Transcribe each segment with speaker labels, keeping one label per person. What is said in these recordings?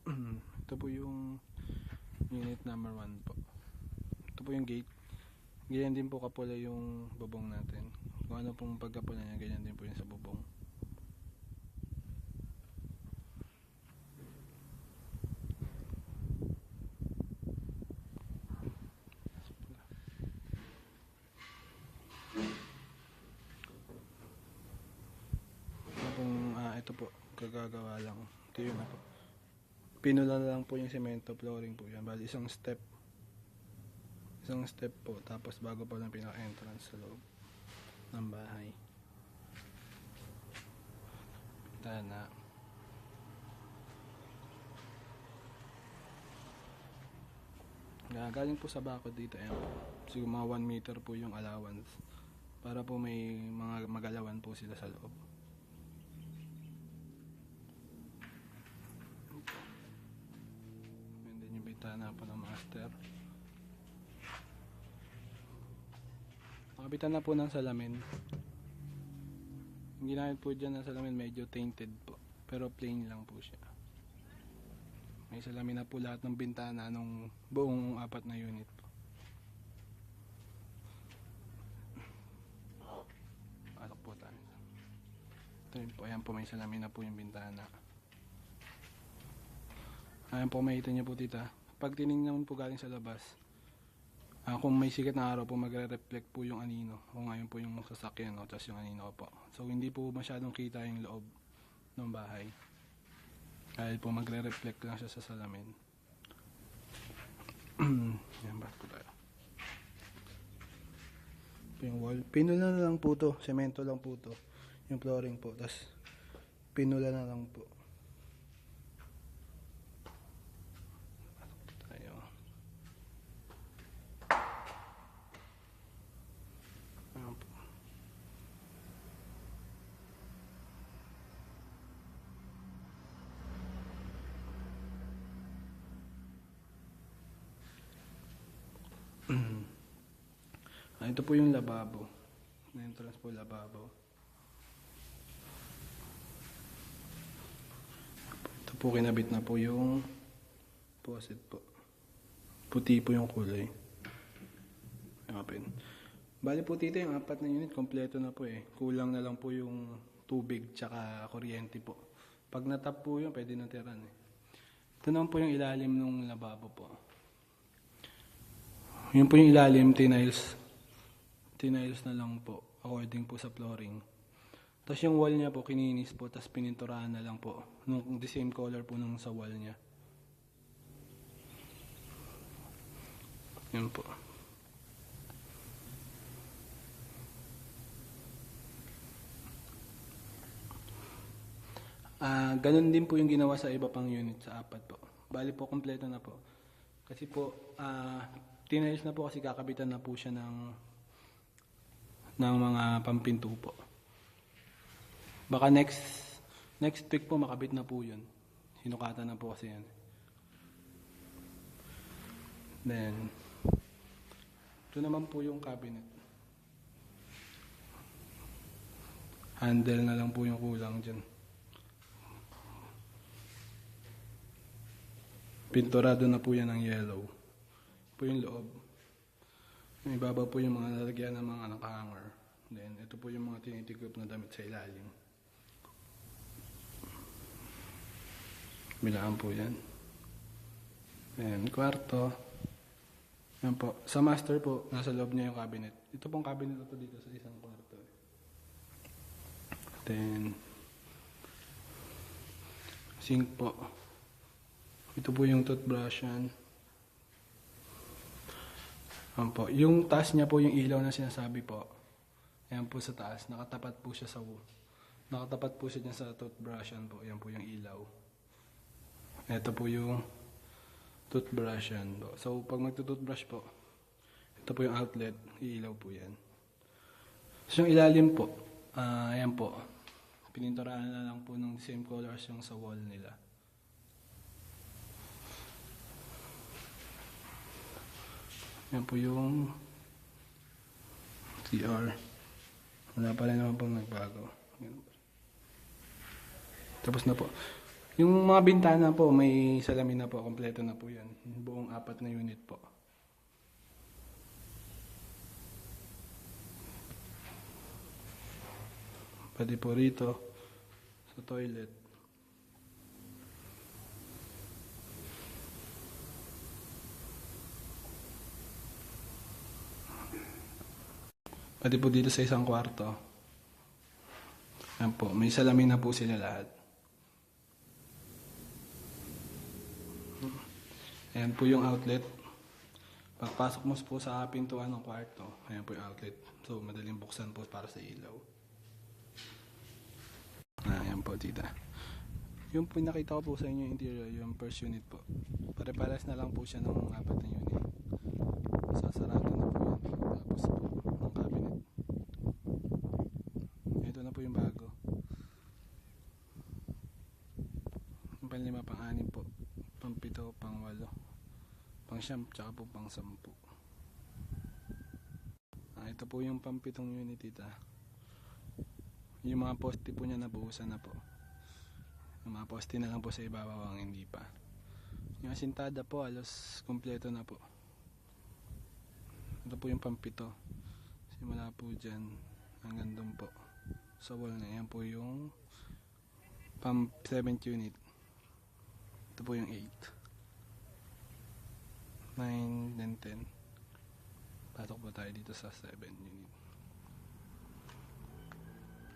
Speaker 1: Ito po yung unit number 1 po. Ito po yung gate. Ganyan din po kapula yung bubong natin. Kung ano pong pagkapula niya, ganyan din po yung sa bubong. Ito po, kagagawa lang. Ito yun po. Pinula lang po yung cemento flooring po yan. Bali isang step po, tapos bago pa lang pinaka-entrance sa loob ng bahay. Tana. Galing po sa bakod dito, ayan po. Siguro mga 1 meter po yung allowance para po may mga magalawan po sila sa loob. And then yung bitana po ng master. Nakabitan na po ng salamin. Yung ginamit po dyan ng salamin medyo tainted po, pero plain lang po siya. May salamin na po lahat ng bintana nung buong 4 na unit po. Alok po tayo. Ito yun po, ayan po, may salamin na po yung bintana. Ayan po, makita niyo po tita. Pag tinignan po galing sa labas, kung may sikat na araw po, magre-reflect po yung anino. O ngayon po yung sasakyan, o tapos yung anino po. So hindi po masyadong kita yung loob ng bahay. Dahil po magre-reflect lang siya sa salamin. Yan, bakit po tayo? Ito yung wall. Pinula na lang po to. Semento lang po to. Yung flooring po. Tapos pinula na lang po. Tayo. Ayan po. Ito po yung lababo. Entrance po lababo. Ito po kinabit na po yung faucet po. Puti po yung kulay. Open. Bali po tito yung 4 na unit, kompleto na po eh. Kulang na lang po yung tubig tsaka kuryente po. Pag natap po yun, pwede na tiran eh. Ito naman po yung ilalim ng lababo po. Yun po yung ilalim, tiniles na lang po, according po sa flooring. Tapos yung wall niya po, kininis po, tapos pininturahan na lang po. Nung the same color po nung sa wall niya. Yun po. Ganun din po yung ginawa sa iba pang unit sa 4 po. Bali po, kompleto na po. Kasi po, tiniles na po kasi kakabitan na po siya ng mga pampinto po. Baka next week po makabit na po yun. Sinukatan na po kasi yan. Then, ito naman po yung cabinet. Handle na lang po yung kulang dyan. Pinturado na po yan ng yellow. Po yung loob. Yung ibabaw po yung mga lalagyan ng mga nakahanger. Then, ito po yung mga tinitigop na damit sa ilalim. Bilaan po yan. Then, kwarto. Yan po. Sa master po, nasa loob niya yung cabinet. Ito pong cabinet na po dito sa isang kwarto. Then, sink po. Ito po yung toothbrush yan. Po. Yung taas niya po yung ilaw na sinasabi po. Ayan po sa taas. Nakatapat po siya dyan sa toothbrush yan po. Ayan po yung ilaw. Ito po yung toothbrush yan po. So pag magtutoothbrush po, ito po yung outlet. Iilaw po yan. So yung ilalim po, ayan po. Pininturahan na lang po ng same colors yung sa wall nila. Yan po yung CR. Wala pa rin naman pong nagbago. Tapos na po. Yung mga bintana po, may salamin na po, kompleto na po yan. Buong 4 na unit po. Pwede po rito, sa toilet. Pwede po dito sa isang kwarto. Yan po, may salamin na po sila lahat. Ayan po yung outlet. Pagpasok mo po sa pintuan ng kwarto, ayan po yung outlet. So, madaling buksan po para sa ilaw. Ayan po, tita. Yung pinakita ko po sa inyo yung interior, yung first unit po. Pare-pares na lang po siya ng 4 na unit. Sasarado na po yan. Tapos po, ng cabinet. Ito na po yung bago. Yung pang-5, pang-6 po. Pang-7, pang-8. Pang-9, tsaka po pang-10. Ito po yung pang-7 unit, tita. Yung mga poste po niya nabuhusan na po. Yung mga poste na lang po sa ibabaw ang hindi pa. Yung asintada po halos kompleto na po. Ito po yung pang-7. Simula po dyan hanggang doon po sa wall na yan po yung pang-7th unit. Ito po yung 8, 9, then 10. Patok po tayo dito sa 7 unit.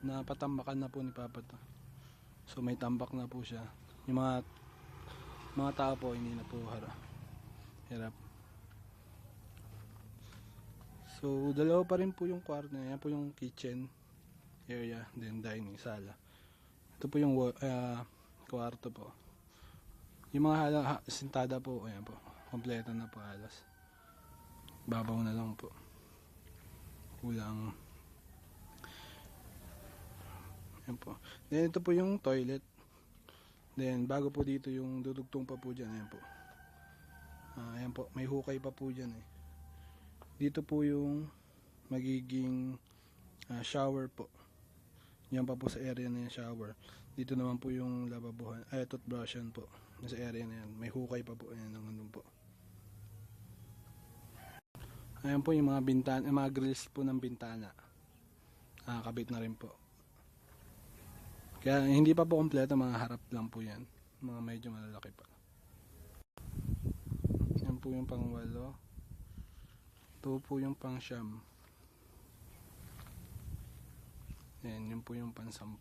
Speaker 1: Napatambakan na po ni Papa to. So may tambak na po siya. Yung mga tao po hindi na po hirap. So dalawa pa rin po yung kwarto. Yan po yung kitchen area, then dining, sala. Ito po yung kwarto po. Yung mga sintada po, ayan po. Kompleto na po halos. Babaw na lang po. Kulang. Ayan po. Then ito po yung toilet. Then bago po dito yung dudugtong pa po dyan. Ayan po. Ayan po. May hukay pa po dyan eh. Dito po yung magiging shower po. Yan pa po sa area na yung shower. Dito naman po yung lavabohan. Toothbrushan po. Sa area na yan. May hukay pa po. Ayan ang po. Ayan po yung mga bintana, mga grills po ng bintana. Kabit na rin po. Kaya hindi pa po kompleto, mga harap lang po yan. Mga medyo malalaki pa. Yan po yung pang-8. Ito po yung pang-9. Yan, yun po yung pang-10.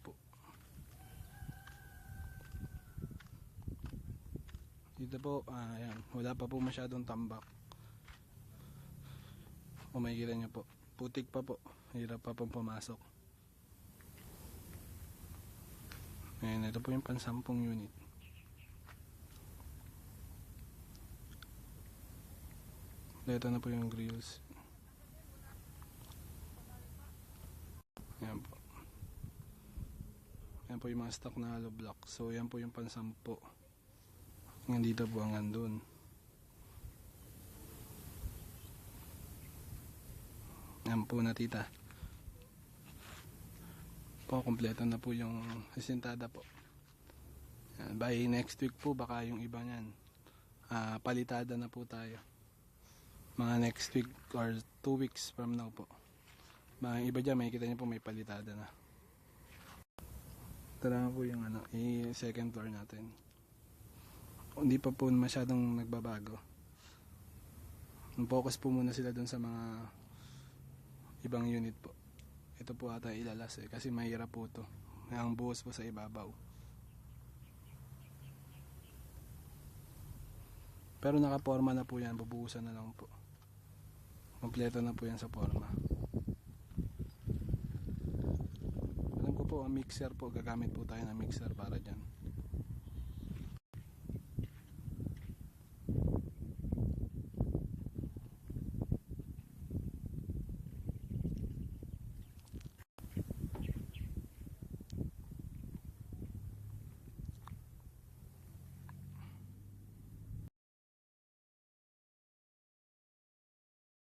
Speaker 1: Dito po, ayan, wala pa po masyadong tambak. O makikita nyo po, putik pa po, hirap pa pong pumasok. Ayan, ito po yung pang-10 unit. Ito na po yung grills. Ayan po. Ayan po yung mga stock na hollow block. So ayan po yung pang-10. Nandito po ang andun. Ayan po na, tita. Po, kompleto na po yung asintada po. Ayan, by next week po baka yung iba niyan palitada na po tayo. Mga next week or 2 weeks from now po. Mga iba dyan, makikita niyo po may palitada na. Ito na po yung second floor natin. Hindi pa po masyadong nagbabago. Focus po muna sila dun sa mga ibang unit po. Ito po ata ilalas kasi mahirap po to. Ang buhos po sa ibabaw. Pero nakaporma na po yan, bubuhusan na lang po. Kompleto na po yan sa forma. Alam ko po, ang mixer po, gagamit po tayo ng mixer para dyan.